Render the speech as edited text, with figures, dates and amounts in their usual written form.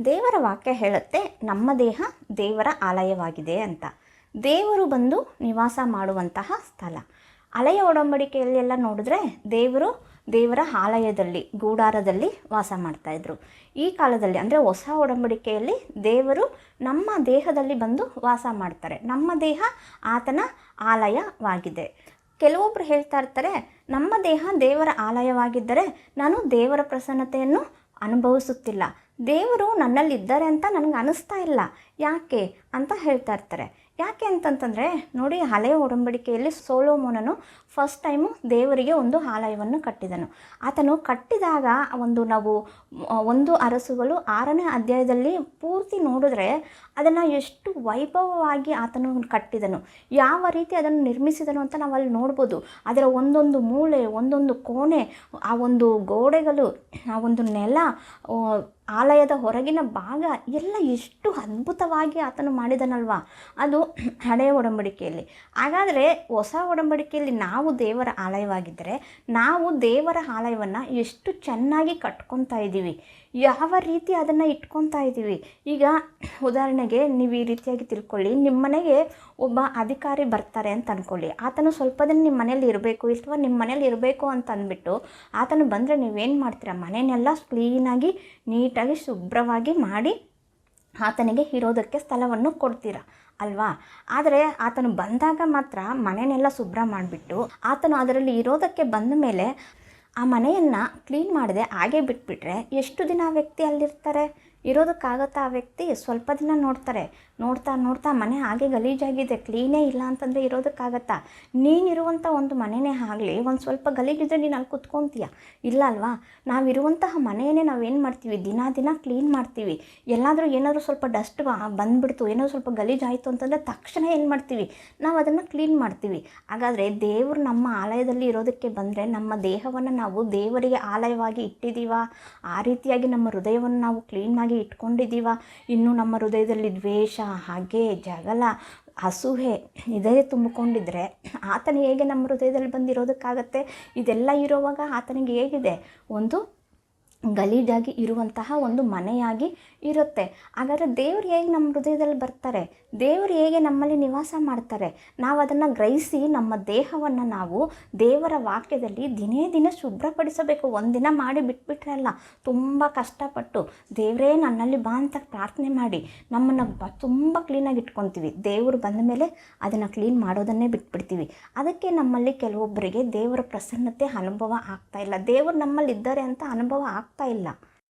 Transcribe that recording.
ದೇವರ ವಾಕ್ಯ ಹೇಳುತ್ತೆ ನಮ್ಮ ದೇಹ ದೇವರ ಆಲಯವಾಗಿದೆ ಅಂತ. ದೇವರು ಬಂದು ನಿವಾಸ ಮಾಡುವಂತಹ ಸ್ಥಳ. ಹಳೆಯ ಒಡಂಬಡಿಕೆಯಲ್ಲೆಲ್ಲ ನೋಡಿದ್ರೆ ದೇವರ ಆಲಯದಲ್ಲಿ ಗೂಡಾರದಲ್ಲಿ ವಾಸ ಮಾಡ್ತಾಯಿದ್ರು. ಈ ಕಾಲದಲ್ಲಿ ಅಂದರೆ ಹೊಸ ಒಡಂಬಡಿಕೆಯಲ್ಲಿ ದೇವರು ನಮ್ಮ ದೇಹದಲ್ಲಿ ಬಂದು ವಾಸ ಮಾಡ್ತಾರೆ. ನಮ್ಮ ದೇಹ ಆತನ ಆಲಯವಾಗಿದೆ. ಕೆಲವೊಬ್ಬರು ಹೇಳ್ತಾ ಇರ್ತಾರೆ, ನಮ್ಮ ದೇಹ ದೇವರ ಆಲಯವಾಗಿದ್ದರೆ ನಾನು ದೇವರ ಪ್ರಸನ್ನತೆಯನ್ನು ಅನುಭವಿಸುತ್ತಿಲ್ಲ, ದೇವರು ನನ್ನಲ್ಲಿದ್ದಾರೆ ಅಂತ ನನಗೆ ಅನ್ನಿಸ್ತಾ ಇಲ್ಲ, ಯಾಕೆ ಅಂತ ಹೇಳ್ತಾ ಇರ್ತಾರೆ. ಯಾಕೆ ಅಂತಂತಂದರೆ ನೋಡಿ, ಹಳೆಯ ಒಡಂಬಡಿಕೆಯಲ್ಲಿ ಸೊಲೊಮೋನನು ಫಸ್ಟ್ ಟೈಮು ದೇವರಿಗೆ ಒಂದು ಆಲಯವನ್ನು ಕಟ್ಟಿದನು. ಆತನು ಕಟ್ಟಿದಾಗ ನಾವು 1 ಅರಸುಗಳು 6ನೇ ಅಧ್ಯಾಯದಲ್ಲಿ ಪೂರ್ತಿ ನೋಡಿದ್ರೆ ಅದನ್ನು ಎಷ್ಟು ವೈಭವವಾಗಿ ಆತನು ಕಟ್ಟಿದನು, ಯಾವ ರೀತಿ ಅದನ್ನು ನಿರ್ಮಿಸಿದನು ಅಂತ ನಾವು ಅಲ್ಲಿ ನೋಡ್ಬೋದು. ಅದರ ಒಂದೊಂದು ಮೂಲೆ, ಒಂದೊಂದು ಕೋಣೆ, ಆ ಒಂದು ಗೋಡೆಗಳು, ಆ ಒಂದು ನೆಲ, ಆಲಯದ ಹೊರಗಿನ ಭಾಗ ಎಲ್ಲ ಎಷ್ಟು ಅದ್ಭುತವಾಗಿ ಆತನು ಮಾಡಿದನಲ್ವ. ಅದು ಹಳೆಯ ಒಡಂಬಡಿಕೆಯಲ್ಲಿ. ಹಾಗಾದರೆ ಹೊಸ ಒಡಂಬಡಿಕೆಯಲ್ಲಿ ನಾವು ದೇವರ ಆಲಯವಾಗಿದ್ದರೆ ನಾವು ದೇವರ ಆಲಯವನ್ನು ಎಷ್ಟು ಚೆನ್ನಾಗಿ ಕಟ್ಕೊತಾ ಇದ್ದೀವಿ, ಯಾವ ರೀತಿ ಅದನ್ನು ಇಟ್ಕೊತಾ ಇದ್ದೀವಿ. ಈಗ ಉದಾಹರಣೆಗೆ ನೀವು ಈ ರೀತಿಯಾಗಿ ತಿಳ್ಕೊಳ್ಳಿ, ನಿಮ್ಮ ಮನೆಗೆ ಒಬ್ಬ ಅಧಿಕಾರಿ ಬರ್ತಾರೆ ಅಂತ ಅಂದ್ಕೊಳ್ಳಿ. ಆತನು ಸ್ವಲ್ಪ ದಿನ ನಿಮ್ಮ ಮನೇಲಿ ಇರಬೇಕು ಅಥವಾ ನಿಮ್ಮ ಮನೇಲಿ ಇರಬೇಕು ಅಂತ ಅಂದ್ಬಿಟ್ಟು ಆತನು ಬಂದರೆ ನೀವೇನು ಮಾಡ್ತೀರಾ, ಮನೆಯನ್ನೆಲ್ಲ ಕ್ಲೀನಾಗಿ ನೀಟಾಗಿ ಶುಭ್ರವಾಗಿ ಮಾಡಿ ಆತನಿಗೆ ಇರೋದಕ್ಕೆ ಸ್ಥಳವನ್ನು ಕೊಡ್ತೀರಾ ಅಲ್ವಾ. ಆದರೆ ಆತನು ಬಂದಾಗ ಮಾತ್ರ ಮನೆಯನ್ನೆಲ್ಲ ಶುಭ್ರ ಮಾಡಿಬಿಟ್ಟು ಆತನು ಅದರಲ್ಲಿ ಇರೋದಕ್ಕೆ ಬಂದ ಮೇಲೆ ಆ ಮನೆಯನ್ನು ಕ್ಲೀನ್ ಮಾಡದೆ ಹಾಗೆ ಬಿಟ್ಬಿಟ್ರೆ ಎಷ್ಟು ದಿನ ಆ ವ್ಯಕ್ತಿ ಅಲ್ಲಿರ್ತಾರೆ? ಇರೋದಕ್ಕಾಗತ್ತಾ? ಆ ವ್ಯಕ್ತಿ ಸ್ವಲ್ಪ ದಿನ ನೋಡ್ತಾ ಮನೆ ಹಾಗೆ ಗಲೀಜಾಗಿದೆ, ಕ್ಲೀನೇ ಇಲ್ಲ ಅಂತಂದರೆ ಇರೋದಕ್ಕಾಗತ್ತಾ? ನೀನಿರುವಂಥ ಒಂದು ಮನೆಯೇ ಆಗಲಿ, ಒಂದು ಸ್ವಲ್ಪ ಗಲೀಜಿದ್ರೆ ನೀನು ಅಲ್ಲಿ ಕುತ್ಕೊತೀಯ? ಇಲ್ಲ ಅಲ್ವಾ. ನಾವಿರುವಂತಹ ಮನೆಯೇ ನಾವೇನು ಮಾಡ್ತೀವಿ, ದಿನ ಕ್ಲೀನ್ ಮಾಡ್ತೀವಿ. ಏನಾದರೂ ಸ್ವಲ್ಪ ಡಸ್ಟ್ ಬಂದುಬಿಡ್ತು, ಏನಾದರೂ ಸ್ವಲ್ಪ ಗಲೀಜಾಯಿತು ಅಂತಂದರೆ ತಕ್ಷಣ ಏನು ಮಾಡ್ತೀವಿ, ನಾವು ಅದನ್ನು ಕ್ಲೀನ್ ಮಾಡ್ತೀವಿ. ಹಾಗಾದರೆ ದೇವರು ನಮ್ಮ ಆಲಯದಲ್ಲಿ ಇರೋದಕ್ಕೆ ಬಂದರೆ ನಮ್ಮ ದೇಹವನ್ನು ನಾವು ದೇವರಿಗೆ ಆಲಯವಾಗಿ ಇಟ್ಟಿದ್ದೀವ? ಆ ರೀತಿಯಾಗಿ ನಮ್ಮ ಹೃದಯವನ್ನು ನಾವು ಕ್ಲೀನಾಗಿ ಇಟ್ಕೊಂಡಿದ್ದೀವ? ಇನ್ನು ನಮ್ಮ ಹೃದಯದಲ್ಲಿ ದ್ವೇಷ, ಹಾಗೆ ಜಗಳ, ಅಸೂಹೆ ಇದೇ ತುಂಬಿಕೊಂಡಿದ್ರೆ ಆತನ ಹೇಗೆ ನಮ್ಮ ಹೃದಯದಲ್ಲಿ ಬಂದಿರೋದಕ್ಕಾಗತ್ತೆ? ಇದೆಲ್ಲ ಇರುವಾಗ ಆತನಿಗೆ ಹೇಗಿದೆ, ಒಂದು ಗಲೀಜಾಗಿ ಇರುವಂತಹ ಒಂದು ಮನೆಯಾಗಿ ಇರುತ್ತೆ. ಹಾಗಾದರೆ ದೇವರು ಹೇಗೆ ನಮ್ಮ ಹೃದಯದಲ್ಲಿ ಬರ್ತಾರೆ, ದೇವರು ಹೇಗೆ ನಮ್ಮಲ್ಲಿ ನಿವಾಸ ಮಾಡ್ತಾರೆ? ನಾವು ಅದನ್ನು ಗ್ರಹಿಸಿ ನಮ್ಮ ದೇಹವನ್ನು ನಾವು ದೇವರ ವಾಕ್ಯದಲ್ಲಿ ದಿನೇ ಶುಭ್ರಪಡಿಸಬೇಕು. ಒಂದಿನ ಮಾಡಿ ಬಿಟ್ಬಿಟ್ರೆ ಅಲ್ಲ, ತುಂಬ ಕಷ್ಟಪಟ್ಟು ದೇವರೇ ನನ್ನಲ್ಲಿ ಬಾ ಅಂತ ಪ್ರಾರ್ಥನೆ ಮಾಡಿ ನಮ್ಮನ್ನು ತುಂಬ ಕ್ಲೀನಾಗಿ ಇಟ್ಕೊತೀವಿ. ದೇವರು ಬಂದ ಮೇಲೆ ಅದನ್ನು ಕ್ಲೀನ್ ಮಾಡೋದನ್ನೇ ಬಿಟ್ಬಿಡ್ತೀವಿ. ಅದಕ್ಕೆ ನಮ್ಮಲ್ಲಿ ಕೆಲವೊಬ್ಬರಿಗೆ ದೇವರ ಪ್ರಸನ್ನತೆ ಅನುಭವ ಆಗ್ತಾ ಇಲ್ಲ, ದೇವರು ನಮ್ಮಲ್ಲಿ ಇದ್ದಾರೆ ಅಂತ ಅನುಭವ ಆಗ್ತಾ ಇಲ್ಲ.